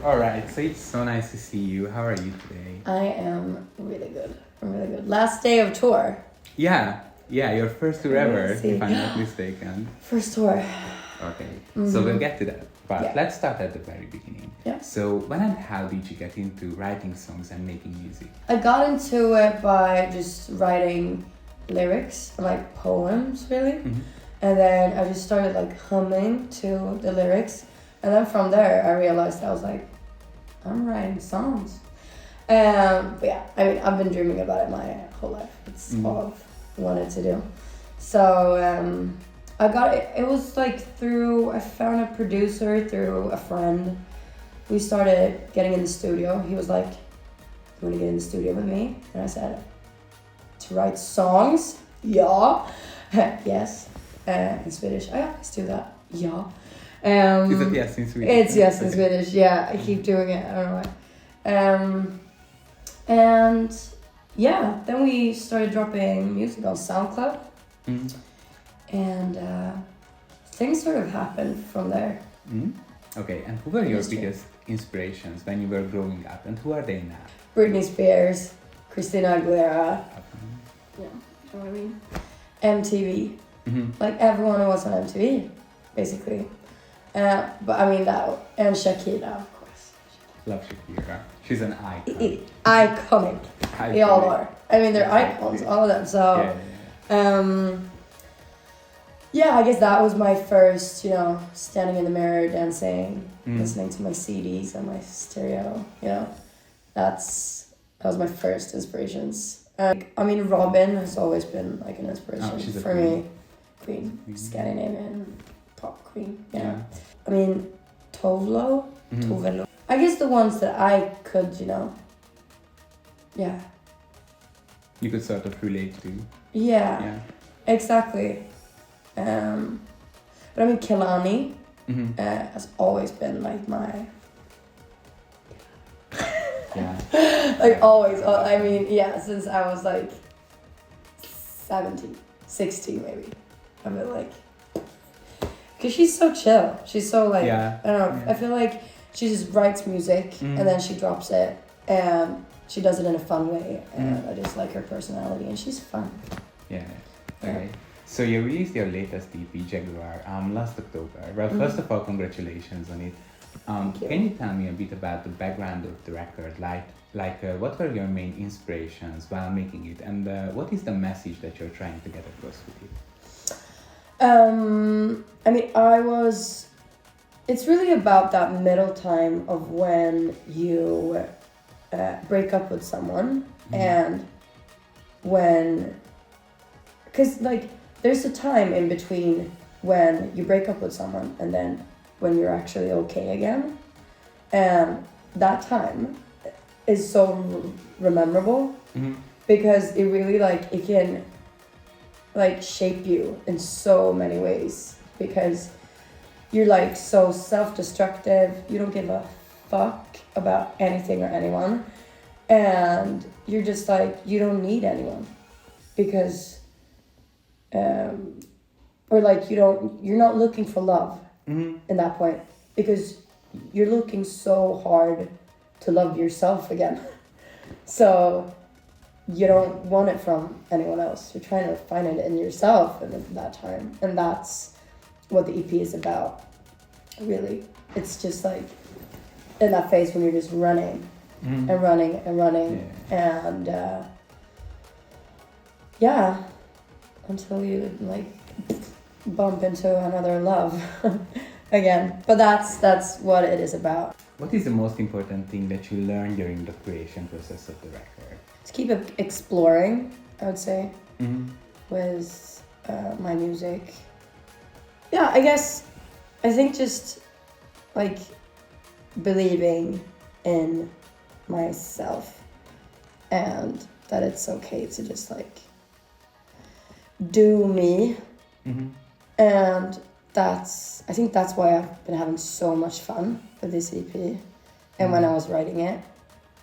All right, so it's so nice to see you. How are you today? I am really good. I'm really good. Last day of tour. Yeah, your first tour ever, if I'm not mistaken. First tour. Okay, so we'll get to that. But let's start at the very beginning. Yeah. So when and how did you get into writing songs and making music? I got into it by just writing lyrics, like poems, really. Mm-hmm. And then I just started like humming to the lyrics. And then from there, I realized I was like, I'm writing songs. But yeah, I mean, I've been dreaming about it my whole life. It's all I've wanted to do. So I got it. It was like I found a producer through a friend. We started getting in the studio. He was like, you want to get in the studio with me? And I said, to write songs? Yeah. Yes. In Swedish. I always do that. Yeah. Is it yes in Swedish? It's yes in Swedish, yeah. I keep doing it, I don't know why. And yeah, then we started dropping music on SoundCloud. Mm-hmm. And things sort of happened from there. Mm-hmm. Okay, and who were your biggest inspirations when you were growing up, and who are they now? Britney Spears, Christina Aguilera, yeah, you know what I mean? MTV. Mm-hmm. Like everyone who was on MTV, basically. But I mean that, and Shakira, of course. Love Shakira. She's an icon. Iconic. They all are. I mean, they're icons, all of them. So, yeah, I guess that was my first, standing in the mirror, dancing, listening to my CDs on my stereo. That was my first inspirations. I mean, Robin has always been like an inspiration for me. Queen, Scandinavian pop queen. Yeah. I mean, Tovlo. I guess the ones that I could, yeah. You could sort of relate to. Yeah. Exactly. But I mean, Kehlani has always been like my. Yeah. Like always. I mean, yeah, since I was like 17, 16 maybe. I've been like. Because she's so chill. She's so like, I don't know, I feel like she just writes music and then she drops it and she does it in a fun way. And I just like her personality and she's fun. Yeah. Okay. So you released your latest EP, Jaguar, last October. Well, first of all, congratulations on it. Can you tell me a bit about the background of the record? Like what were your main inspirations while making it? And what is the message that you're trying to get across with it? I mean, it's really about that middle time of when you break up with someone and because like there's a time in between when you break up with someone and then when you're actually okay again, and that time is so memorable because it really like it can like shape you in so many ways because you're like so self-destructive, you don't give a fuck about anything or anyone, and you're just like you don't need anyone because or like you're not looking for love in that point because you're looking so hard to love yourself again. So you don't want it from anyone else. You're trying to find it in yourself in that time. And that's what the EP is about, really. It's just like in that phase when you're just running and running and running. Yeah. And until you like bump into another love again. But that's what it is about. What is the most important thing that you learned during the creation process of the record? To keep exploring, I would say, with my music. Yeah, I think just like believing in myself and that it's okay to just like do me. And I think that's why I've been having so much fun with this EP. And when I was writing it,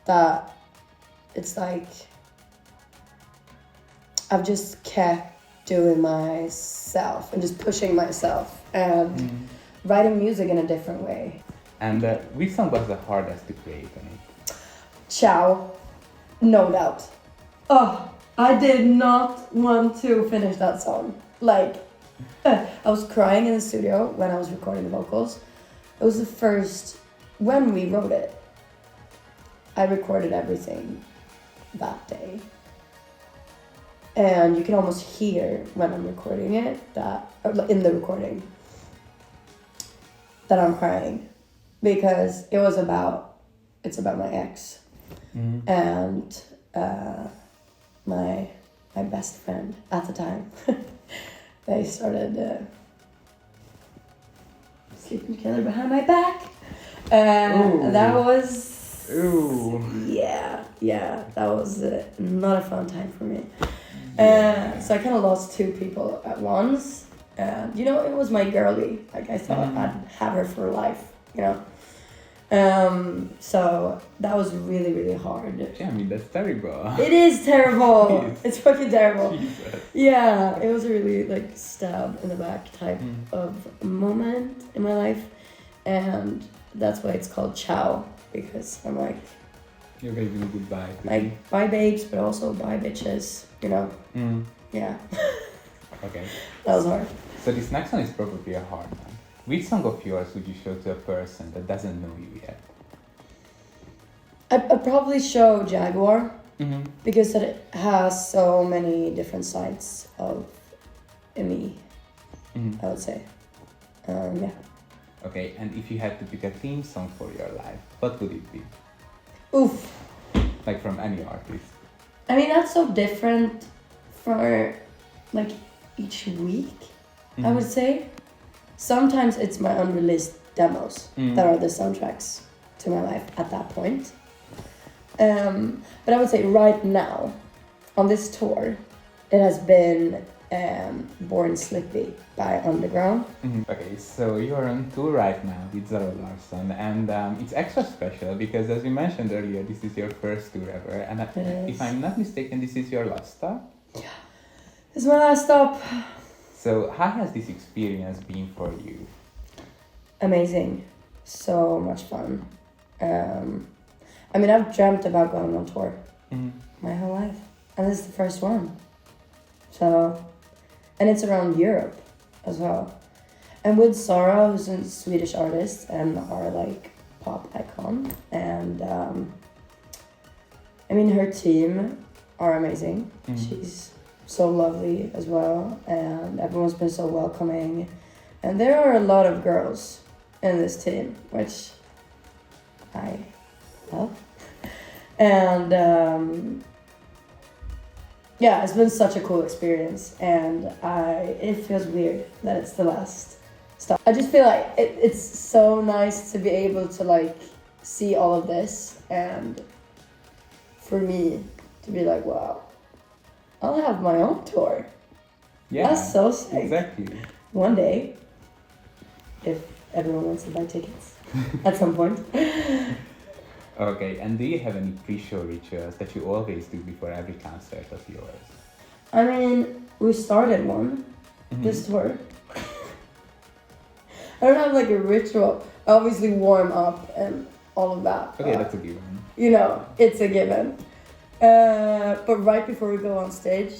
that it's like I've just kept doing myself and just pushing myself and writing music in a different way. And which song was the hardest to create on it? Ciao, no doubt. Oh, I did not want to finish that song. Like, I was crying in the studio when I was recording the vocals. It was the first, when we wrote it, I recorded everything that day. And you can almost hear when I'm recording it, that, in the recording, that I'm crying. Because it's about my ex. Mm-hmm. And my best friend at the time. They started sleeping together behind my back. That was... Ooh. Yeah, that was not a fun time for me. So I kind of lost two people at once. And, it was my girlie. Like, I thought I'd have her for life, So that was really, really hard. Yeah, I mean, that's terrible. It is terrible. It's fucking terrible. Jesus. Yeah, it was a really stab in the back type of moment in my life. And that's why it's called Ciao. Because I'm like... You're waving goodbye. Like, bye babes, but also bye bitches, Yeah. Okay. That was hard. So this next one is probably a hard one. Which song of yours would you show to a person that doesn't know you yet? I'd probably show Jaguar. Mm-hmm. Because it has so many different sides of me, I would say. Yeah. Okay, and if you had to pick a theme song for your life, what would it be? Oof. Like from any artist. I mean, that's so different for each week, I would say. Sometimes it's my unreleased demos that are the soundtracks to my life at that point. But I would say right now, on this tour, it has been Born Slippy by Underground. Okay, so you're on tour right now with Zara Larsson, and it's extra special because, as we mentioned earlier, this is your first tour ever, and if I'm not mistaken, this is your last stop? Yeah, this is my last stop. So how has this experience been for you? Amazing. So much fun. I mean, I've dreamt about going on tour my whole life, and this is the first one. So, and it's around Europe as well. And with Sara, who's a Swedish artist and our pop icon, and I mean, her team are amazing. She's so lovely as well, and everyone's been so welcoming. And there are a lot of girls in this team, which I love. And yeah, it's been such a cool experience, and it feels weird that it's the last stop. I just feel like it's so nice to be able to see all of this, and for me to be like, wow, I'll have my own tour. Yeah, that's so sick. Exactly. One day, if everyone wants to buy tickets at some point. Okay, and do you have any pre-show rituals that you always do before every concert of yours? I mean, we started one this tour. I don't have a ritual. I obviously warm up and all of that. Okay, that's a given. It's a given. But right before we go on stage,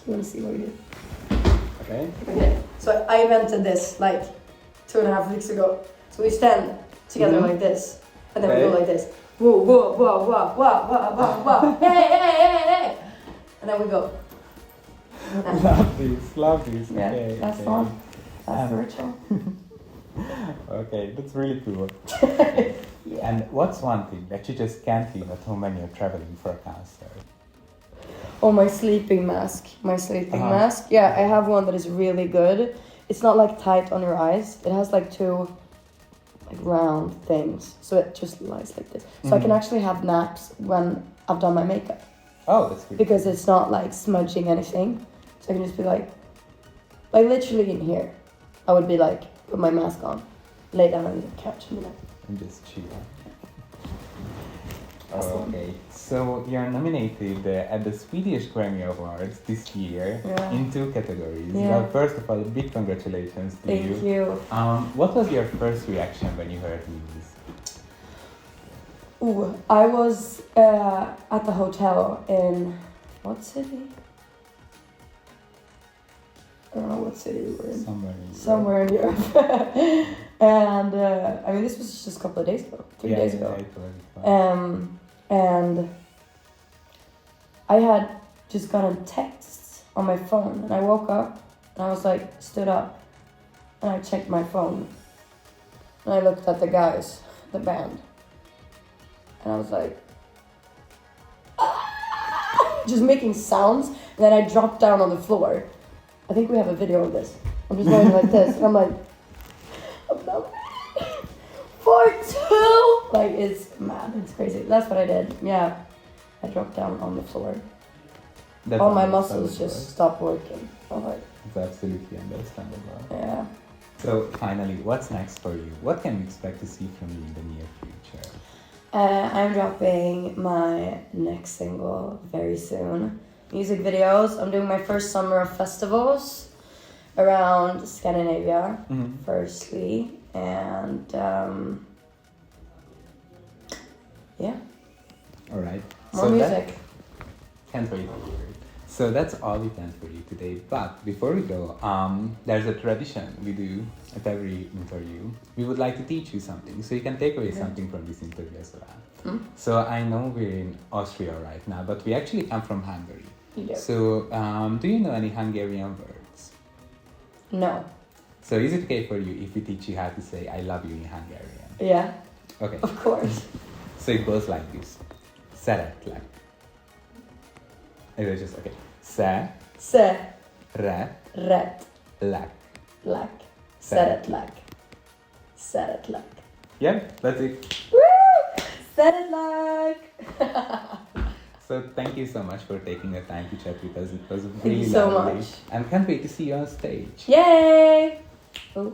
you want to see what we do? Okay. So I invented this 2.5 weeks ago. So we stand together like this. And then we go like this. Whoa, whoa, whoa, whoa, whoa, whoa, whoa, whoa. Hey, hey, hey, hey. And then we go. Love this. Yeah, okay, that's fun. That's the ritual. Okay, that's really cool. Yeah. And what's one thing that you just can't leave at home when you're traveling for a concert? Oh, my sleeping mask. Mask. Yeah, I have one that is really good. It's not tight on your eyes. It has two round things, so it just lies like this. So I can actually have naps when I've done my makeup. Oh, that's good. Because it's not smudging anything. So I can just be literally in here. I would be put my mask on, lay down on the couch and be and just chill. Awesome. Okay, so you're nominated at the Swedish Grammy Awards this year Yeah. in 2 categories. Yeah. Well, first of all, big congratulations to you. Thank you. What was your first reaction when you heard news? Ooh, I was at the hotel in what city? I don't know what city we were in. Somewhere in Europe. Somewhere in Europe. And I mean, this was just a couple of days ago, 3 days ago. Yeah, it was. And I had just gotten texts on my phone, and I woke up and I was like, stood up, and I checked my phone, and I looked at the guys, the band, and I was like, "Ah!" Just making sounds, and then I dropped down on the floor. I think we have a video of this. I'm just going like this, and I'm like, I'm not ready for 2. Like, it's mad. It's crazy. That's what I did. Yeah. I dropped down on the floor. That's All my understandable. muscles just stopped working. I was like, It's absolutely understandable. yeah. So finally, what's next for you? What can we expect to see from you in the near future? I'm dropping my next single very soon. Music videos. I'm doing my first summer of festivals around Scandinavia, firstly. And yeah, All right. more music. Can't wait. So that's all we planned for you today. But before we go, there's a tradition we do at every interview. We would like to teach you something, so you can take away something from this interview as well. So I know we're in Austria right now, but we actually come from Hungary. Yeah. So do you know any Hungarian words? No. So is it okay for you if we teach you how to say I love you in Hungarian? Yeah, Okay. of course. So it goes like this. Szeretlek. It was just okay. Szeretlek. Lek. Szeretlek. Szeretlek. Yeah, that's it. Woo! Szeretlek. So thank you so much for taking the time to chat with us. It was Thank really you so lovely. much. And can't wait to see you on stage. Yay! Oh.